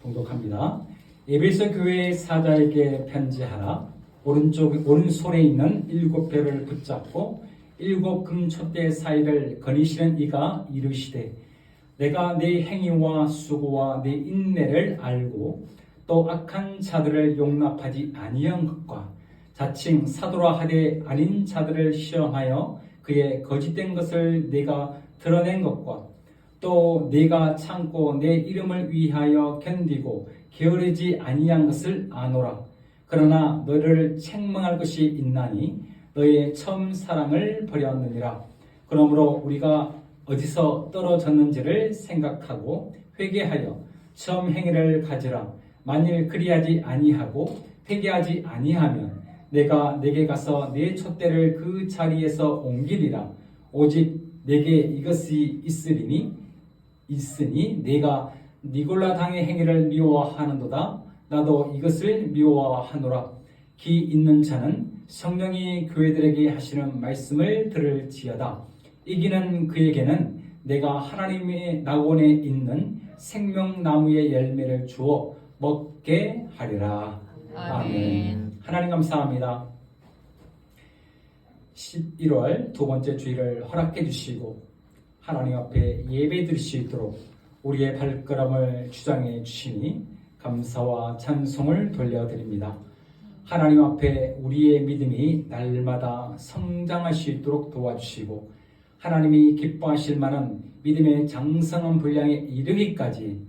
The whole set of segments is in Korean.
봉독합니다. 에베소 교회 사자에게 편지하라. 오른손에 있는 7별을 붙잡고 7 금촛대 사이를 거니시는 이가 이르시되 내가 네 행위와 수고와 네 인내를 알고 또 악한 자들을 용납하지 아니한 것과 자칭 사도라 하되 아닌 자들을 시험하여 그의 거짓된 것을 네가 드러낸 것과 또 네가 참고 내 이름을 위하여 견디고 게으르지 아니한 것을 아노라. 그러나 너를 책망할 것이 있나니 너의 처음 사랑을 버렸느니라. 그러므로 우리가 어디서 떨어졌는지를 생각하고 회개하여 처음 행위를 가지라. 만일 그리하지 아니하고 회개하지 아니하면 내가 내게 가서 내 촛대를 그 자리에서 옮기리라. 오직 내게 이것이 있으니 내가 니골라당의 행위를 미워하는도다. 나도 이것을 미워하노라. 기 있는 자는 성령이 교회들에게 하시는 말씀을 들을지어다. 이기는 그에게는 내가 하나님의 낙원에 있는 생명나무의 열매를 주어 먹게 하리라. 아멘. 하나님 감사합니다. 11월 두 번째 주일을 허락해 주시고 하나님 앞에 예배 드릴 수 있도록 우리의 발걸음을 주장해 주시니 감사와 찬송을 돌려드립니다. 하나님 앞에 우리의 믿음이 날마다 성장할 수 있도록 도와주시고 하나님이 기뻐하실 만한 믿음의 장성한 분량에 이르기까지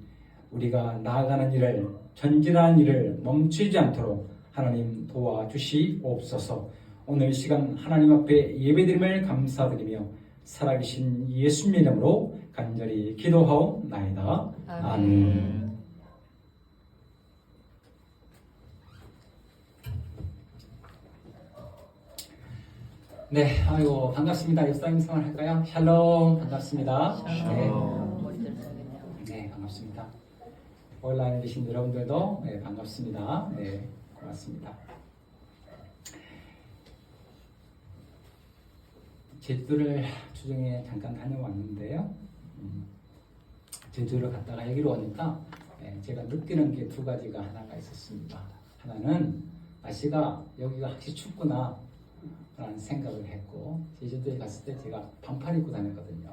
우리가 나아가는 일을, 전진하는 일을 멈추지 않도록 하나님 도와주시옵소서. 오늘 이 시간 하나님 앞에 예배드림을 감사드리며 살아계신 예수님 이름으로 간절히 기도하옵나이다. 아멘. 네, 아이고 반갑습니다. 역사님 생활 할까요? 샬롬 반갑습니다. 네, 반갑습니다. 온라인에 계신 여러분들도 네, 반갑습니다. 네, 고맙습니다. 제주도를 주중에 잠깐 다녀왔는데요. 제주도를 갔다가 여기로 오니까 제가 느끼는 게 두 가지가 하나가 있었습니다. 하나는 날씨가 여기가 확실히 춥구나 라는 생각을 했고, 제주도에 갔을 때 제가 반팔 입고 다녔거든요.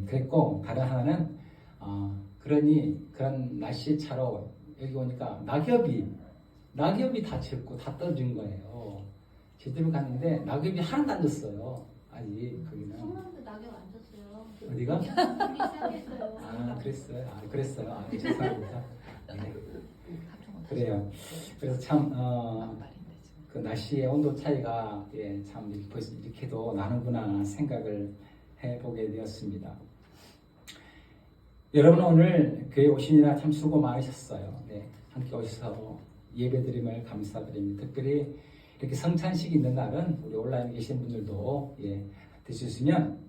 그랬고 다른 하나는 그런 날씨 차로 여기 오니까 낙엽이 다 졌고 다 떨어진 거예요. 제주도를 갔는데 낙엽이 하나도 안 졌어요. 아직 거기는. 성남도 낙엽 안 졌어요. 어디가? 시작했어요. 그랬어요. 죄송합니다. 네. 그래요. 그래서 참 그 날씨의 온도 차이가 참 벌써 이렇게도 나는구나 생각을 해보게 되었습니다. 여러분 오늘 교회 오시느라 참 수고 많으셨어요. 네, 함께 오셔서 예배드림을 감사드립니다. 특별히 이렇게 성찬식이 있는 날은 우리 온라인에 계신 분들도 드시면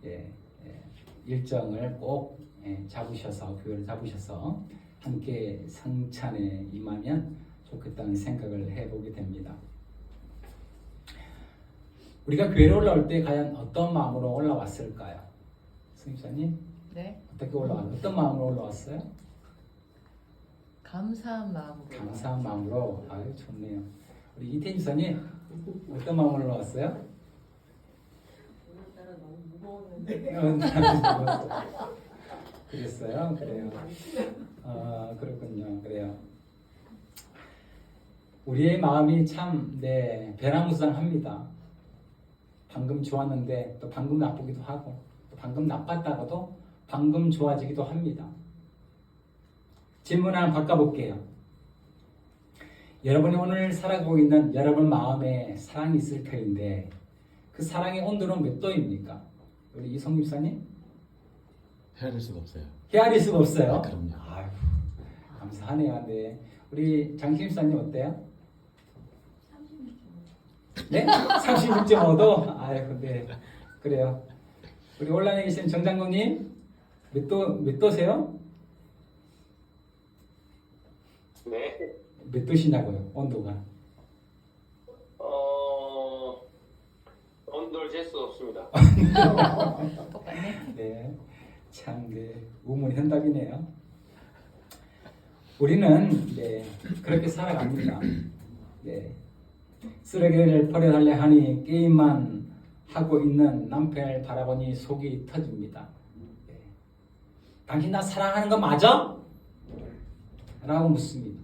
일정을 꼭 잡으셔서 교회를 잡으셔서 함께 성찬에 임하면 좋겠다는 생각을 해보게 됩니다. 우리가 교회로 올라올 때 과연 어떤 마음으로 올라왔을까요? 승입사님? 네. 어떻게 어떤 마음으로 올라왔어요? 감사한 마음으로. 감사한 마음으로. 아유 좋네요. 우리 이태인 지사님 어떤 마음으로 올라왔어요? 오늘따라 너무 무거웠는데. 그랬어요? 그래요. 그렇군요. 그래요. 우리의 마음이 참 변화무쌍합니다. 방금 좋았는데 또 방금 나쁘기도 하고 또 방금 나빴다가도 방금 좋아지기도 합니다. 질문 하나 바꿔볼게요. 여러분이 오늘 살아가고 있는 여러분 마음에 사랑이 있을 터인데 그 사랑의 온도는 몇 도입니까? 우리 이성 집사님? 헤아릴 수가 없어요. 헤아릴 수가 없어요? 그럼요. 아유, 감사하네요. 네. 우리 장신 집사님 어때요? 36.5. 네? 36.5도? 아유, 네. 그래요. 우리 온라인에 계신 정장군님 몇 도세요? 네. 몇 도시냐고요? 온도가? 온도를 잴 수 없습니다. 똑같네. 네. 참, 우문현답이네요. 우리는 네, 그렇게 살아갑니다. 네. 쓰레기를 버려달래 하니 게임만 하고 있는 남편을 바라보니 속이 터집니다. 네. 당신 나 사랑하는 거 맞아? 라고 묻습니다.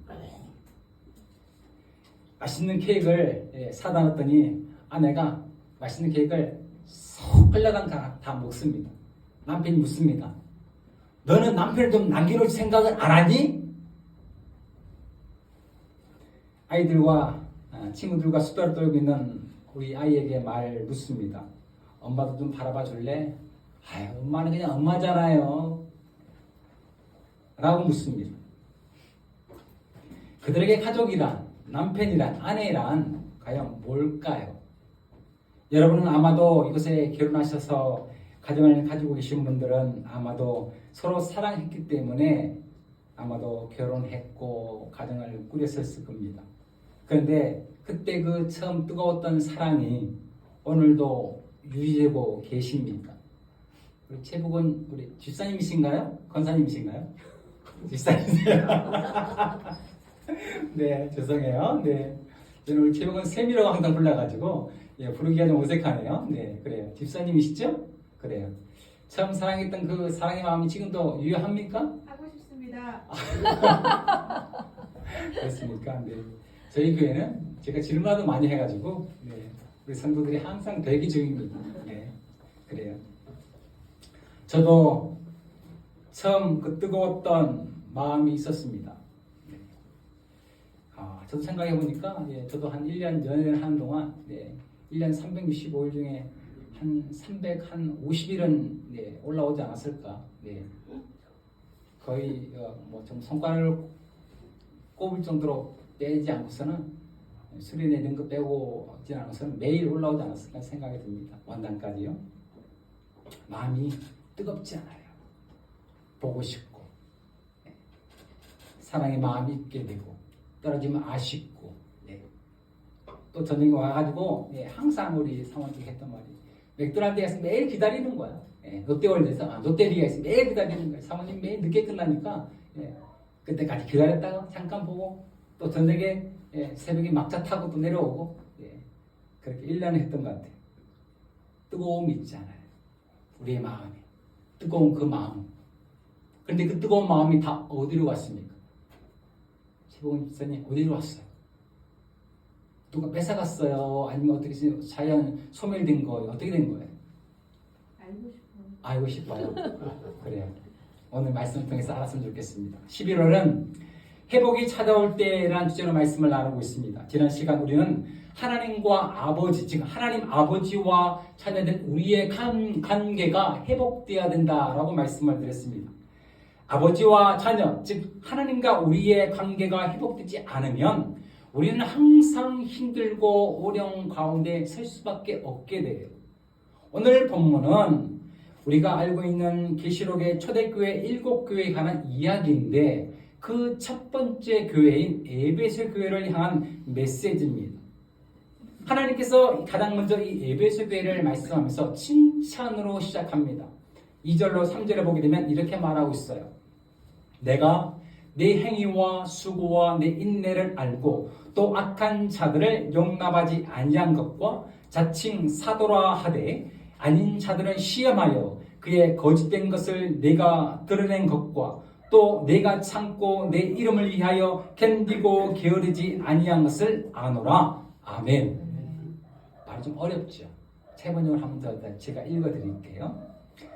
맛있는 케이크를 사다 놨더니 아내가 맛있는 케이크를 쏙 흘러간 다 먹습니다. 남편이 묻습니다. 너는 남편을 좀 남겨놓을 생각을 안 하니? 아이들과 친구들과 수다를 떨고 있는 우리 아이에게 말 묻습니다. 엄마도 좀 바라봐 줄래? 아유, 엄마는 그냥 엄마잖아요. 라고 묻습니다. 그들에게 가족이란, 남편이란, 아내란 과연 뭘까요? 여러분은 아마도 이곳에 결혼하셔서 가정을 가지고 계신 분들은 아마도 서로 사랑했기 때문에 아마도 결혼했고 가정을 꾸렸었을 겁니다. 그런데 그때 그 처음 뜨거웠던 사랑이 오늘도 유지되고 계십니까? 우리 최복은 우리 집사님이신가요? 권사님이신가요? 집사님이세요? 네, 죄송해요. 네, 저는 우리 최복은 쌤이라고 항상 불러가지고 부르기가 좀 어색하네요. 네, 그래요. 집사님이시죠? 그래요. 처음 사랑했던 그 사랑의 마음이 지금도 유효합니까? 하고 싶습니다. 그렇습니까? 네. 저희 교회는 제가 질문도 많이 해가지고 네, 우리 성도들이 항상 대기 중입니다. 네, 그래요. 저도 처음 그 뜨거웠던 마음이 있었습니다. 네. 저도 생각해 보니까 저도 한 1년 연애를 하는 동안 1년 365일 중에 한 350일은 올라오지 않았을까. 거의 좀 손가락을 꼽을 정도로 빼지 않고서는 수련회 이런 거 빼고 있지 않고서는 매일 올라오지 않았을까 생각이 듭니다. 원단까지요. 마음이 뜨겁지 않아요. 보고 싶고 사랑의 마음이 있게 되고 떨어지면 아쉽고 또 저녁에 와가지고 항상 우리 사모님이 했던 말이 맥도날드에서 매일 기다리는 거야. 롯데월드에서 롯데리아에서 매일 기다리는 거야. 사모님 매일 늦게 끝나니까 그때까지 기다렸다가 잠깐 보고 또 저녁에 새벽에 막차 타고 또 내려오고 그렇게 1년 했던 것 같아요. 뜨거움이 있잖아요. 우리의 마음에 뜨거운 그 마음. 그런데 그 뜨거운 마음이 다 어디로 갔습니까? 최봉훈 집사님 어디로 왔어요? 누가 뺏어갔어요? 아니면 어떻게 자연 소멸된 거예요? 어떻게 된 거예요? 알고 싶어요. 그래요. 오늘 말씀을 통해서 알았으면 좋겠습니다. 11월은 회복이 찾아올 때라는 주제로 말씀을 나누고 있습니다. 지난 시간 우리는 하나님과 아버지, 즉 하나님 아버지와 자녀된 우리의 관계가 회복되어야 된다라고 말씀을 드렸습니다. 아버지와 자녀, 즉 하나님과 우리의 관계가 회복되지 않으면 우리는 항상 힘들고 어려움 가운데 설 수밖에 없게 돼요. 오늘 본문은 우리가 알고 있는 계시록의 초대교회 7교회에 관한 이야기인데 그 첫 번째 교회인 에베소 교회를 향한 메시지입니다. 하나님께서 가장 먼저 이 에베소 교회를 말씀하면서 칭찬으로 시작합니다. 2절로 3절에 보게 되면 이렇게 말하고 있어요. 내가 내 행위와 수고와 내 인내를 알고 또 악한 자들을 용납하지 아니한 것과 자칭 사도라 하되 아닌 자들은 시험하여 그의 거짓된 것을 내가 드러낸 것과 또 내가 참고 내 이름을 위하여 견디고 게으르지 아니한 것을 아노라. 아멘. 말이 좀 어렵죠. 세 번역을 한번 더 제가 읽어드릴게요.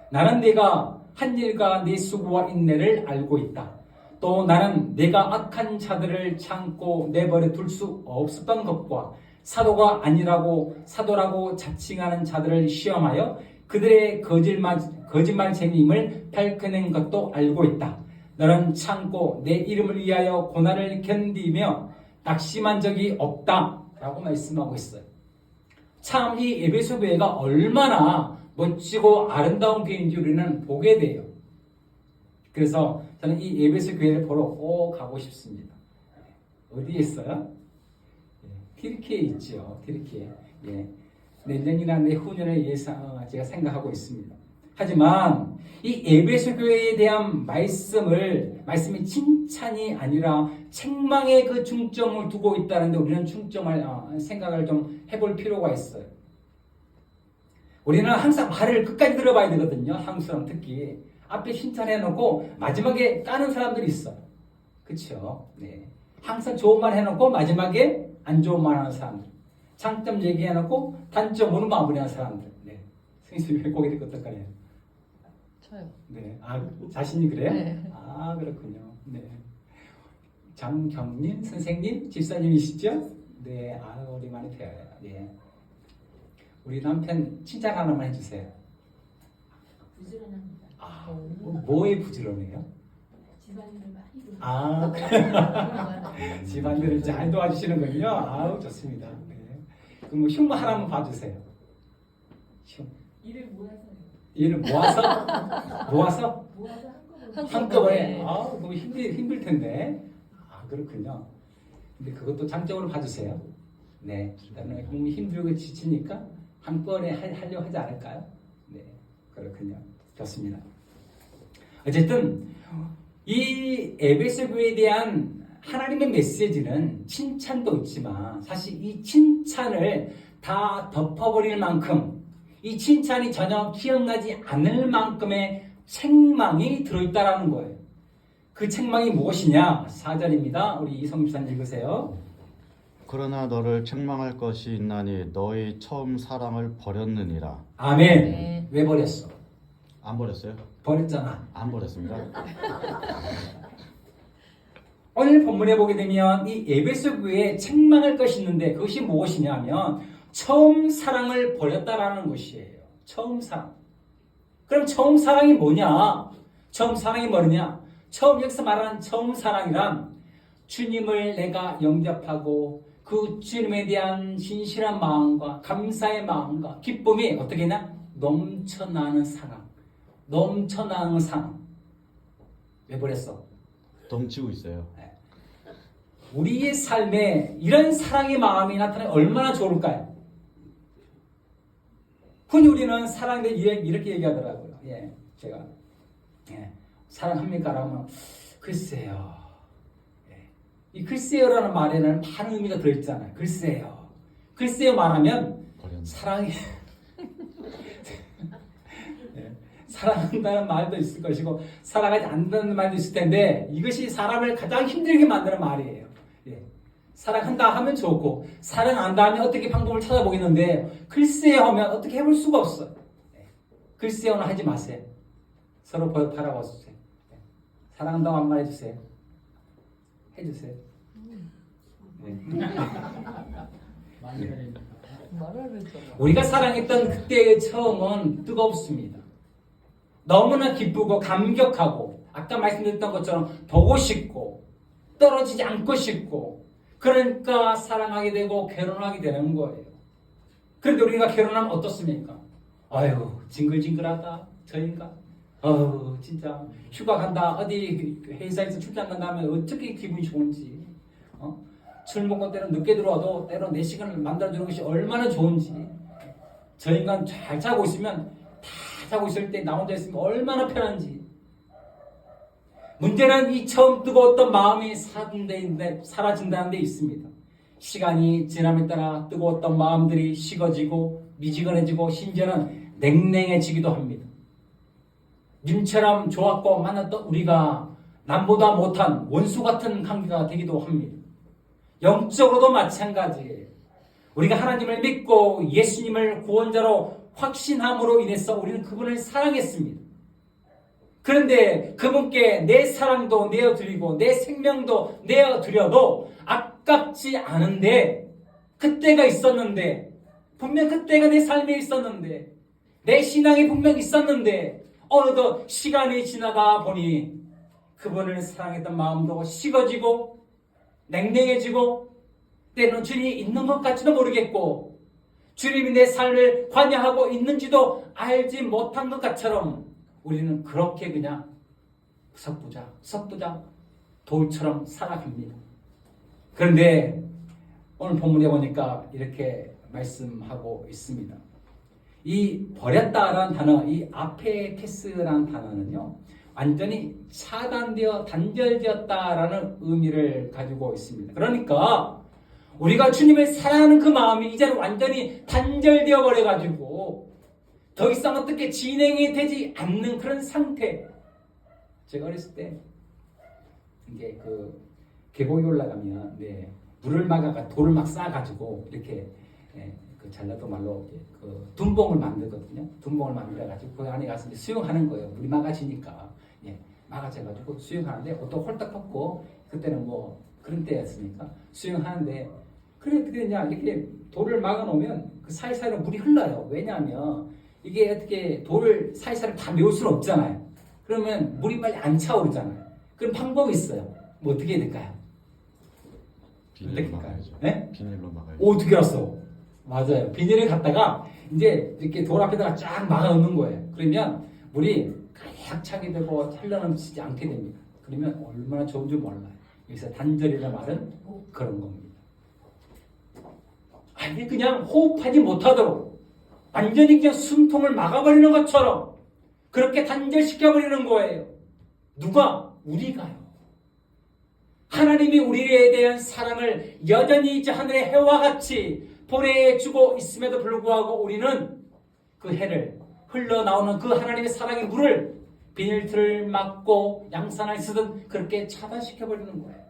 나는 내가 한 일과 내 수고와 인내를 알고 있다. 또 나는 내가 악한 자들을 참고 내버려 둘 수 없었던 것과 사도가 아니라고 사도라고 자칭하는 자들을 시험하여 그들의 거짓말쟁이임을 밝혀낸 것도 알고 있다. 너는 참고 내 이름을 위하여 고난을 견디며 낙심한 적이 없다. 라고 말씀하고 있어요. 참 이 에베소 교회가 얼마나 멋지고 아름다운 교회인지 우리는 보게 돼요. 그래서 저는 이 에베소 교회를 보러 꼭 가고 싶습니다. 어디에 있어요? 튀르키예에 있죠. 튀르키예. 내년이나 내후년을 제가 생각하고 있습니다. 하지만 이 에베소 교회에 대한 말씀이 칭찬이 아니라 책망의 그 중점을 두고 있다는데 우리는 생각을 좀 해볼 필요가 있어요. 우리는 항상 말을 끝까지 들어봐야 되거든요. 한국 사람 특히 앞에 칭찬해놓고 마지막에 까는 사람들이 있어요. 그렇죠? 네. 항상 좋은 말 해놓고 마지막에 안 좋은 말 하는 사람들. 장점 얘기해놓고 단점으로 마무리하는 사람들. 네. 선생님이 고개 들고 어떨까요? 저요. 네. 자신이 그래요? 네. 그렇군요. 네. 장경민 선생님, 집사님이시죠? 네. 우리 많이 배워요. 네. 우리 남편 칭찬 하나만 해주세요. 부지런합니다. 뭐에 부지런해요? 집안일을 많이 도와요. 집안일을 잘 도와주시는군요. 좋습니다. 네. 그럼 뭐 흉 하나만 봐주세요. 흉. 일을 모아서요. 일을 모아서 모아서 한꺼번에. 너무 힘들 텐데. 그렇군요. 근데 그것도 장점으로 봐주세요. 네. 그다음에 너무 힘들고 지치니까 한꺼번에 하려고 하지 않을까요? 네. 그렇군요. 좋습니다. 어쨌든 이 에베소 교회에 대한 하나님의 메시지는 칭찬도 있지만 사실 이 칭찬을 다 덮어버릴 만큼 이 칭찬이 전혀 기억나지 않을 만큼의 책망이 들어있다라는 거예요. 그 책망이 무엇이냐? 4절입니다. 우리 이성규 목사님 읽으세요. 그러나 너를 책망할 것이 있나니 너희 처음 사랑을 버렸느니라. 아멘. 네. 왜 버렸어? 안 버렸어요? 버렸잖아. 안 버렸습니다. 오늘 본문에 보게 되면 이 에베소 교회에 책망할 것이 있는데 그것이 무엇이냐면 처음 사랑을 버렸다라는 것이에요. 처음 사랑. 그럼 처음 사랑이 뭐냐? 처음 사랑이 뭐냐? 여기서 말하는 처음 사랑이란 주님을 내가 영접하고 그 주님에 대한 진실한 마음과 감사의 마음과 기쁨이 어떻게 했냐? 넘쳐나는 사랑. 넘쳐나는 사랑. 왜 버렸어? 넘치고 있어요. 우리의 삶에 이런 사랑의 마음이 나타나면 얼마나 좋을까요? 흔히 우리는 사랑에 이렇게 얘기하더라고요. 제가 사랑합니까? 라면 글쎄요. 이 글쎄요라는 말에는 많은 의미가 들어있잖아요. 글쎄요. 글쎄요 말하면 버렸네. 사랑한다는 말도 있을 것이고 사랑하지 않는다는 말도 있을 텐데 이것이 사람을 가장 힘들게 만드는 말이에요. 사랑한다 하면 좋고 사랑 안 한다 하면 어떻게 방법을 찾아보겠는데 글쎄요 하면 어떻게 해볼 수가 없어요. 글쎄요는 하지 마세요. 서로 바라봐주세요. 사랑한다고 한 말 해주세요. 해주세요. 말을 해줘. 우리가 사랑했던 그때의 처음은 뜨겁습니다. 너무나 기쁘고 감격하고 아까 말씀드렸던 것처럼 보고 싶고 떨어지지 않고 싶고 그러니까 사랑하게 되고 결혼하게 되는 거예요. 그런데 우리가 결혼하면 어떻습니까? 아유 징글징글하다 저 인간 진짜 휴가 간다 어디 회사에서 출장 간다 하면 어떻게 기분이 좋은지 술 먹고 때로 늦게 들어와도 때로 내 시간을 만들어주는 것이 얼마나 좋은지 저 인간 잘 자고 있으면 다 자고 있을 때 나 혼자 있으면 얼마나 편한지 문제는 이 처음 뜨거웠던 마음이 사라진다는 데 있습니다. 시간이 지남에 따라 뜨거웠던 마음들이 식어지고 미지근해지고 심지어는 냉랭해지기도 합니다. 님처럼 좋았고 만났던 우리가 남보다 못한 원수 같은 관계가 되기도 합니다. 영적으로도 마찬가지예요. 우리가 하나님을 믿고 예수님을 구원자로 확신함으로 인해서 우리는 그분을 사랑했습니다. 그런데 그분께 내 사랑도 내어드리고 내 생명도 내어드려도 아깝지 않은데 그때가 있었는데 분명 그때가 내 삶에 있었는데 내 신앙이 분명 있었는데 어느덧 시간이 지나다 보니 그분을 사랑했던 마음도 식어지고 냉랭해지고 때로는 주님이 있는 것 같지도 모르겠고 주님이 내 삶을 관여하고 있는지도 알지 못한 것 같처럼 우리는 그렇게 그냥 석부자 돌처럼 살아갑니다. 그런데 오늘 본문에 보니까 이렇게 말씀하고 있습니다. 이 버렸다라는 단어, 이 아페케스라는 단어는요, 완전히 차단되어 단절되었다라는 의미를 가지고 있습니다. 그러니까 우리가 주님을 사랑하는 그 마음이 이제는 완전히 단절되어 버려가지고 더 이상 어떻게 진행이 되지 않는 그런 상태. 제가 어렸을 때 이게 그 계곡에 올라가면 물을 막아가 돌을 막 쌓아가지고 이렇게 그 전라도 말로 그 둔봉을 만들거든요. 둔봉을 만들어가지고 그 안에 가서 이제 수영하는 거예요. 물이 막아지니까 막아져가지고 수영하는데 옷도 홀딱 벗고 그때는 뭐 그런 때였으니까 수영하는데 그래 어떻게 되냐 이렇게 돌을 막아놓으면 그 사이사이로 물이 흘러요. 왜냐하면 이게 어떻게 돌을 사이사이로 다 메울 수는 없잖아요. 그러면 물이 빨리 안 차오르잖아요. 그럼 방법이 있어요. 뭐 어떻게 해야 될까요? 비닐로 막아야죠. 네? 비닐로 막아야죠. 어떻게 알았어? 맞아요. 비닐을 갖다가 이제 이렇게 돌 앞에다가 쫙 막아놓는 거예요. 그러면 물이 가득 차게 되고 흘러넘치지 않게 됩니다. 그러면 얼마나 좋은 줄 몰라요. 여기서 단절이라는 말은 그런 겁니다. 아니 그냥 호흡하지 못하도록 완전히 그냥 숨통을 막아버리는 것처럼 그렇게 단절시켜버리는 거예요. 누가? 우리가요. 하나님이 우리에 대한 사랑을 여전히 이제 하늘의 해와 같이 보내주고 있음에도 불구하고 우리는 그 해를 흘러나오는 그 하나님의 사랑의 물을 비닐틀을 막고 양산을 쓰듯 그렇게 차단시켜버리는 거예요.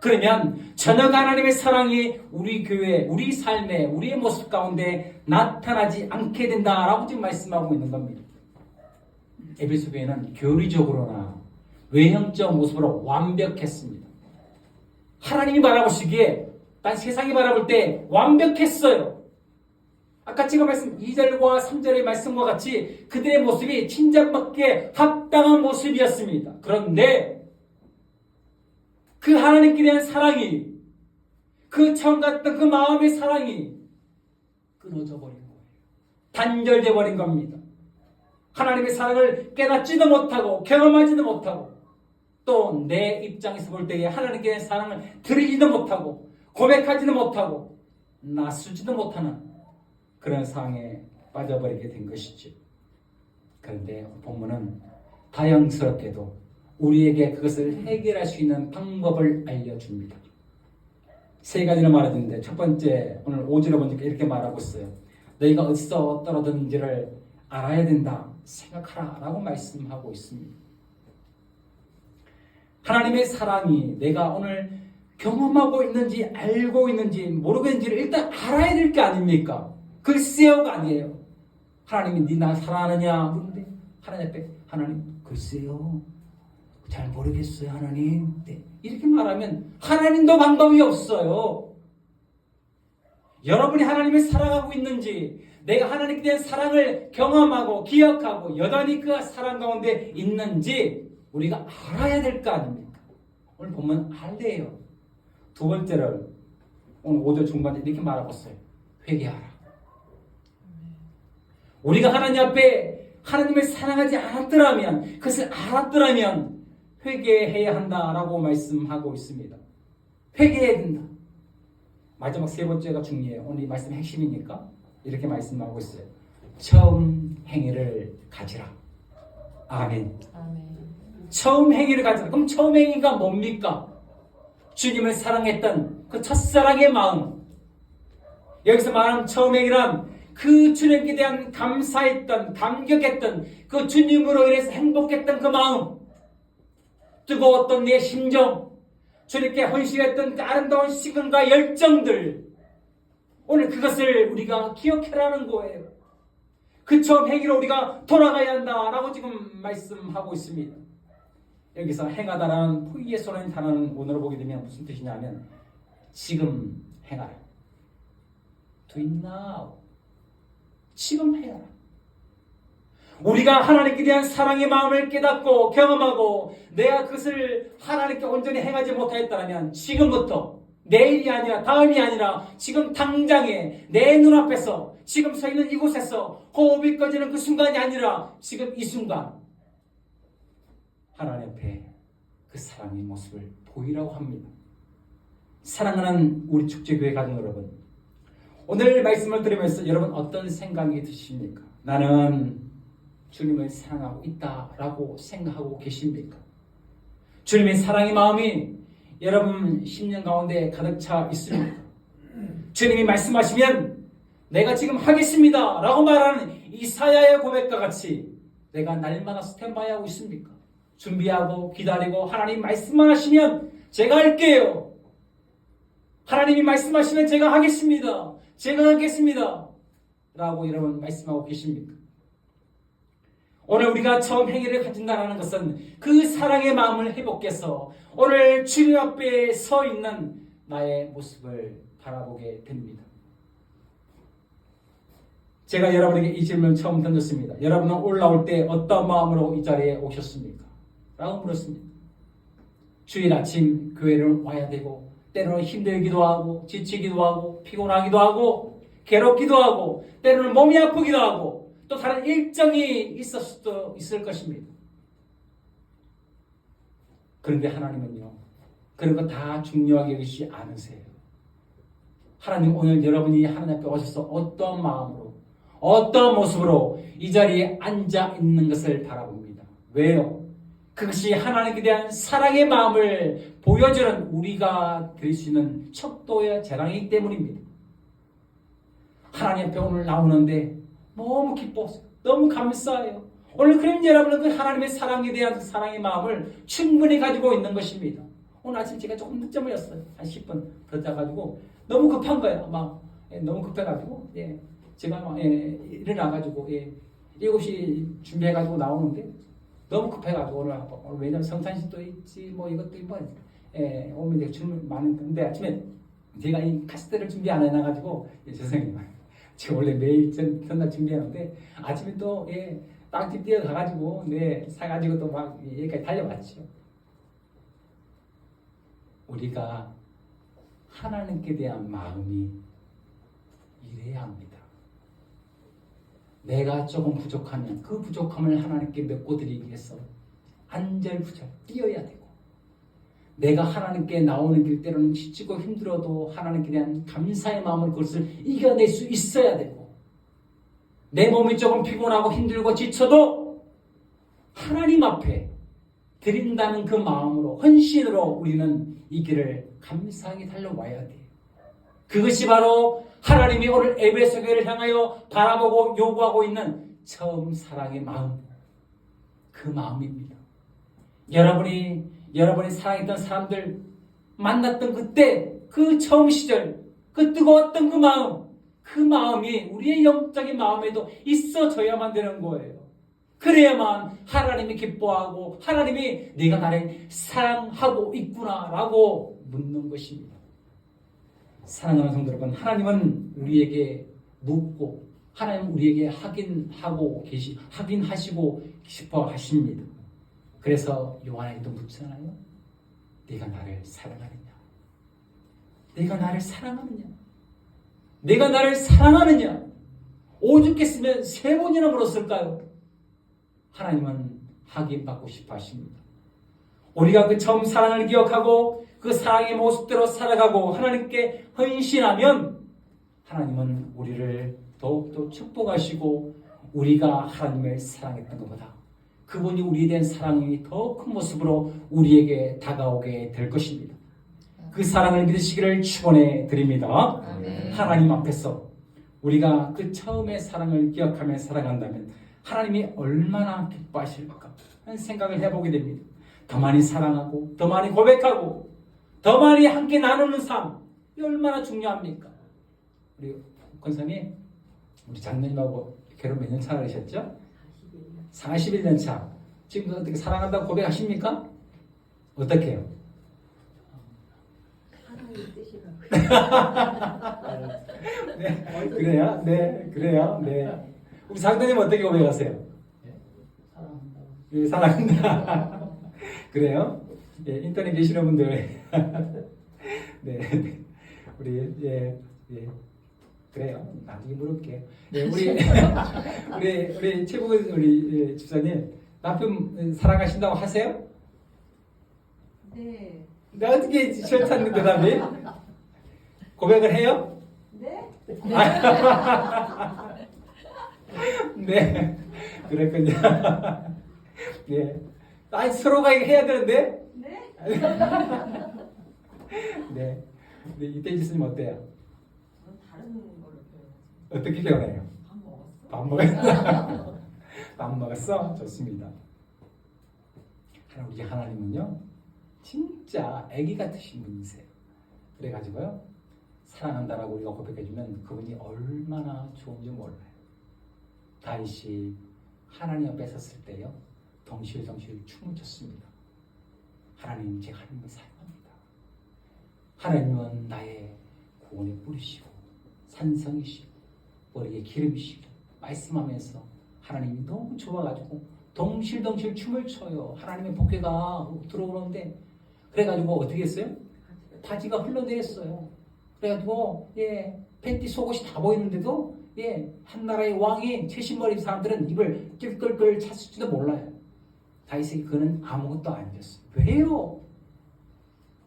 그러면 전혀 하나님의 사랑이 우리 교회, 우리 삶에, 우리의 모습 가운데 나타나지 않게 된다라고 지금 말씀하고 있는 겁니다. 에베소 교회는 교리적으로나 외형적 모습으로 완벽했습니다. 하나님이 바라보시기에 난 세상이 바라볼 때 완벽했어요. 아까 제가 말씀 2절과 3절의 말씀과 같이 그들의 모습이 칭찬받기에 합당한 모습이었습니다. 그런데 그 하나님께 대한 사랑이 그 처음 같던 그 마음의 사랑이 끊어져 버린 거예요. 단절돼 버린 겁니다. 하나님의 사랑을 깨닫지도 못하고 경험하지도 못하고 또 내 입장에서 볼 때에 하나님께 대한 사랑을 드리지도 못하고 고백하지도 못하고 나서지도 못하는 그런 상황에 빠져버리게 된 것이죠. 그런데 본문은 다행스럽게도 우리에게 그것을 해결할 수 있는 방법을 알려줍니다. 세 가지를 말해주는데 첫 번째 오늘 5절에 보니까 이렇게 말하고 있어요. 너희가 어디서 떨어졌는지를 알아야 된다. 생각하라 라고 말씀하고 있습니다. 하나님의 사랑이 내가 오늘 경험하고 있는지 알고 있는지 모르겠는지를 일단 알아야 될 게 아닙니까? 글쎄요가 아니에요. 하나님이 네 나 사랑하느냐 물는데 하나님 앞에 하나님 글쎄요 잘 모르겠어요 하나님. 이렇게 말하면 하나님도 방법이 없어요. 여러분이 하나님을 사랑하고 있는지 내가 하나님께 대한 사랑을 경험하고 기억하고 여전히 그 사랑 가운데 있는지 우리가 알아야 될 거 아닙니까? 오늘 보면 알래요. 두 번째를 오늘 5절 중반에 이렇게 말하고 있어요. 회개하라. 우리가 하나님 앞에 하나님을 사랑하지 않았더라면 그것을 알았더라면 회개해야 한다라고 말씀하고 있습니다. 회개해야 된다. 마지막 세 번째가 중요해요. 오늘 이 말씀의 핵심이니까 이렇게 말씀하고 있어요. 처음 행위를 가지라. 아멘. 아멘. 처음 행위를 가지라. 그럼 처음 행위가 뭡니까? 주님을 사랑했던 그 첫사랑의 마음. 여기서 말하는 처음 행위란 그 주님께 대한 감사했던, 감격했던 그 주님으로 인해서 행복했던 그 마음. 뜨거웠던 내 심정. 주님께 헌신했던 그 아름다운 시간과 열정들. 오늘 그것을 우리가 기억해라는 거예요. 그 처음 행위로 우리가 돌아가야 한다라고 지금 말씀하고 있습니다. 여기서 행하다라는 포이에소라는 단어는 오늘로 보게 되면 무슨 뜻이냐면 지금 행하라. Do it now. 지금 행하라. 우리가 하나님께 대한 사랑의 마음을 깨닫고 경험하고 내가 그것을 하나님께 온전히 행하지 못하였다면 지금부터 내일이 아니라 다음이 아니라 지금 당장에 내 눈앞에서 지금 서 있는 이곳에서 호흡이 꺼지는 그 순간이 아니라 지금 이 순간 하나님 앞에 그 사랑의 모습을 보이라고 합니다. 사랑하는 우리 축제교회 가족 여러분, 오늘 말씀을 들으면서 여러분 어떤 생각이 드십니까? 나는 주님을 사랑하고 있다라고 생각하고 계십니까? 주님의 사랑의 마음이 여러분 심령 가운데 가득 차 있습니까? 주님이 말씀하시면 내가 지금 하겠습니다 라고 말하는 이사야의 고백과 같이 내가 날마다 스탠바이 하고 있습니까? 준비하고 기다리고 하나님 말씀만 하시면 제가 할게요. 하나님이 말씀하시면 제가 하겠습니다. 제가 하겠습니다 라고 여러분 말씀하고 계십니까? 오늘 우리가 처음 행위를 가진다는 것은 그 사랑의 마음을 회복해서 오늘 주님 앞에 서 있는 나의 모습을 바라보게 됩니다. 제가 여러분에게 이 질문을 처음 던졌습니다. 여러분은 올라올 때 어떤 마음으로 이 자리에 오셨습니까? 라고 물었습니다. 주일 아침 교회를 와야 되고 때로는 힘들기도 하고 지치기도 하고 피곤하기도 하고 괴롭기도 하고 때로는 몸이 아프기도 하고 또 다른 일정이 있을 수도 있을 것입니다. 그런데 하나님은요, 그런 거 다 중요하게 여기지 않으세요. 하나님 오늘 여러분이 하나님 앞에 오셔서 어떤 마음으로 어떤 모습으로 이 자리에 앉아 있는 것을 바라봅니다. 왜요? 그것이 하나님께 대한 사랑의 마음을 보여주는 우리가 드릴 수 있는 척도의 재앙이기 때문입니다. 하나님 앞에 오늘 나오는데 너무 기뻐서 너무 감사해요. 오늘 그럼 여러분은 그 하나님의 사랑에 대한 그 사랑의 마음을 충분히 가지고 있는 것입니다. 오늘 아침 제가 조금 늦잠 올렸어요. 한 10분 더 자가지고 너무 급한 거예요. 아마 너무 급해가지고 제가 일어나가지고 7시 준비해가지고 나오는데 너무 급해가지고 오늘 왜냐면 성찬식도 있지 뭐 이것도 오면 이제 주문 많은데 아침에 제가 이 카스테를 준비 안 해놔가지고 죄송해요. 제가 원래 매일 전날 준비하는데 아침에 또 빵집 뛰어가가지고 사가지고 또 막 여기까지 달려왔죠. 우리가 하나님께 대한 마음이 이래야 합니다. 내가 조금 부족하면 그 부족함을 하나님께 메꿔드리기 위해서 안절부절 뛰어야 되고, 내가 하나님께 나오는 길 때로는 지치고 힘들어도 하나님께 대한 감사의 마음을 그것을 이겨낼 수 있어야 되고, 내 몸이 조금 피곤하고 힘들고 지쳐도 하나님 앞에 드린다는 그 마음으로 헌신으로 우리는 이 길을 감사하게 달려와야 돼요. 그것이 바로 하나님이 오늘 에베소 교회를 향하여 바라보고 요구하고 있는 처음 사랑의 마음, 그 마음입니다. 여러분이 사랑했던 사람들 만났던 그때 그 처음 시절 그 뜨거웠던 그 마음이 우리의 영적인 마음에도 있어져야만 되는 거예요. 그래야만 하나님이 기뻐하고 하나님이 네가 나를 사랑하고 있구나라고 묻는 것입니다. 사랑하는 성도 여러분, 하나님은 우리에게 묻고 하나님은 우리에게 확인하시고 싶어 하십니다. 그래서 요한에게도 묻잖아요. 네가 나를 사랑하느냐? 네가 나를 사랑하느냐? 네가 나를 사랑하느냐? 오죽했으면 3번이나 물었을까요? 하나님은 확인받고 싶어 하십니다. 우리가 그 처음 사랑을 기억하고 그 사랑의 모습대로 살아가고 하나님께 헌신하면 하나님은 우리를 더욱더 축복하시고 우리가 하나님을 사랑했던 것보다 그분이 우리에 대한 사랑이 더 큰 모습으로 우리에게 다가오게 될 것입니다. 그 사랑을 믿으시기를 축원해 드립니다. 아멘. 하나님 앞에서 우리가 그 처음의 사랑을 기억하며 살아간다면 하나님이 얼마나 기뻐하실까 하는 생각을 해보게 됩니다. 더 많이 사랑하고 더 많이 고백하고 더 많이 함께 나누는 삶, 이 얼마나 중요합니까? 우리 권사님, 우리 장로님하고 결혼 몇 년 차 되셨죠? 41년 차. 지금 어떻게 사랑한다고 고백하십니까? 어떻게 해요? 하나님 뜻이라고. 네, 그래요? 네, 그래요? 네. 우리 장로님 어떻게 고백하세요? 사랑한다. 예, 사랑한다. 그래요? 예, 인터넷 계시는 분들. 네, 우리, 그래요. 나중에 물을게요. 예, 우리 최국은 우리 집사님, 남편 사랑하신다고 하세요? 네. 나 어떻게 싫다는 대답이? 고백을 해요? 네? 네, 그랬군요. 네, 아니 서로가 이거 해야 되는데. 네? 네, 네 이태지 스님 어때요? 저는 다른 걸로 표현하지. 어떻게 표현해요? 밥 먹었어? 밥 먹었어? 밥 먹었어? 좋습니다. 우리 하나님은요, 진짜 아기 같으신 분이세요. 그래가지고요, 사랑한다라고 우리가 고백해주면 그분이 얼마나 좋은지 몰라요. 다윗이 하나님 앞에 섰을 때요, 덩실덩실 춤을 췄습니다. 하나님, 제가 하나님을 사랑합니다. 하나님은 나의 구원의 뿌리시고 산성이시고 머리에 기름이시고 말씀하면서 하나님이 너무 좋아가지고 덩실덩실 춤을 춰요. 하나님의 복궤가 들어오는데 그래가지고 어떻게 했어요? 바지가 흘러내렸어요. 그래가지고 팬티 속옷이 다 보이는데도 한나라의 왕이 채신머리 사람들은 입을 끌끌끌 찼을지도 몰라요. 다윗에게 그는 아무것도 아니었어요. 왜요?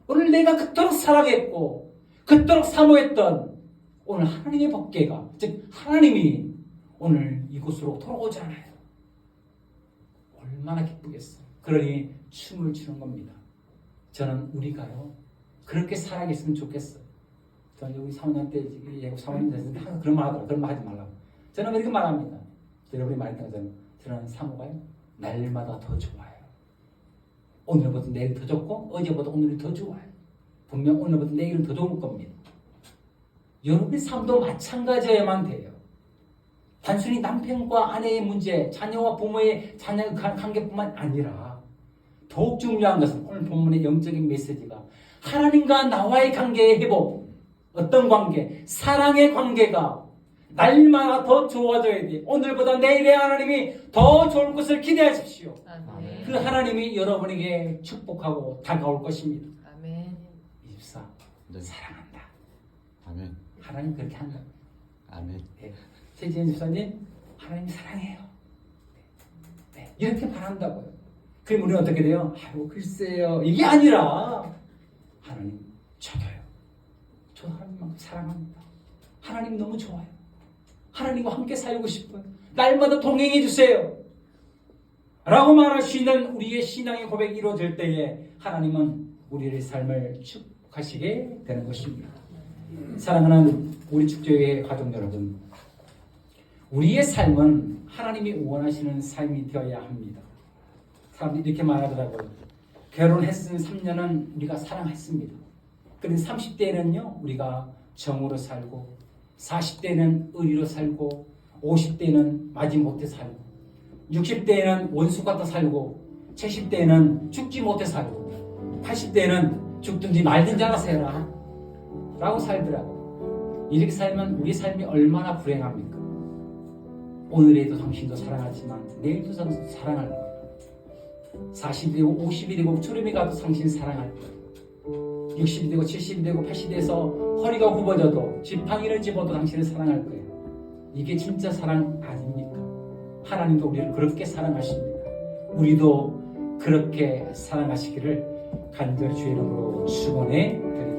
오늘 내가 그토록 사랑했고 그토록 사모했던 오늘 하나님의 법궤가, 즉 하나님이 오늘 이곳으로 돌아오잖아요. 얼마나 기쁘겠어요. 그러니 춤을 추는 겁니다. 저는 우리가요 그렇게 살아있으면 좋겠어요. 저는 여기 사모님 때 예고 사모님 됐을 때 항상 그런 말 하더라고요. 그런 말 하지 말라고. 저는 이렇게 말합니다. 여러분이 말했던 것처럼 저는 사모가요 날마다 더 좋아요. 오늘보다 내일이 더 좋고 어제보다 오늘이 더 좋아요. 분명 오늘보다 내일은 더 좋을 겁니다. 여러분의 삶도 마찬가지여야만 돼요. 단순히 남편과 아내의 문제, 자녀와 부모의 자녀의 관계뿐만 아니라 더욱 중요한 것은 오늘 본문의 영적인 메시지가 하나님과 나와의 관계의 회복, 어떤 관계? 사랑의 관계가 날마다 더 좋아져야 돼. 오늘보다 내일의 하나님이 더 좋을 것을 기대하십시오. 아멘. 그 하나님이 여러분에게 축복하고 다가올 것입니다. 아멘. 24. 네. 사랑한다. 아멘. 하나님 그렇게 한다. 아멘. 네. 최지현 집사님, 하나님 사랑해요. 네. 이렇게 바란다고요. 그럼 우리는 어떻게 돼요? 아이고 글쎄요. 이게 아니라 하나님 저도요. 저 하나님만큼 사랑합니다. 하나님 너무 좋아요. 하나님과 함께 살고 싶어요. 날마다 동행해 주세요. 라고 말할 수 있는 우리의 신앙의 고백이 이루어질 때에 하나님은 우리의 삶을 축복하시게 되는 것입니다. 사랑하는 우리 축제의 가족 여러분, 우리의 삶은 하나님이 원하시는 삶이 되어야 합니다. 사람들이 이렇게 말하더라고요. 결혼했은 3년은 우리가 사랑했습니다. 그런데 30대에는요 우리가 정으로 살고 40대는 의리로 살고 50대는 마지못해 살고 60대에는 원수 같아 살고 70대에는 죽지 못해 살고 80대는 죽든지 말든지 알아서 해라 라고 살더라고요. 이렇게 살면 우리 삶이 얼마나 불행합니까? 오늘에도 당신도 사랑하지만 내일도 사랑할 거예요. 40이 되고 50이 되고 주름이 가도 당신 사랑할 거예요. 60이 되고 70이 되고 80이 돼서 허리가 굽어져도 지팡이를 집어도 당신을 사랑할 거예요. 이게 진짜 사랑 아닙니까? 하나님도 우리를 그렇게 사랑하십니다. 우리도 그렇게 사랑하시기를 간절히 주의 이름으로 축원해 드립니다.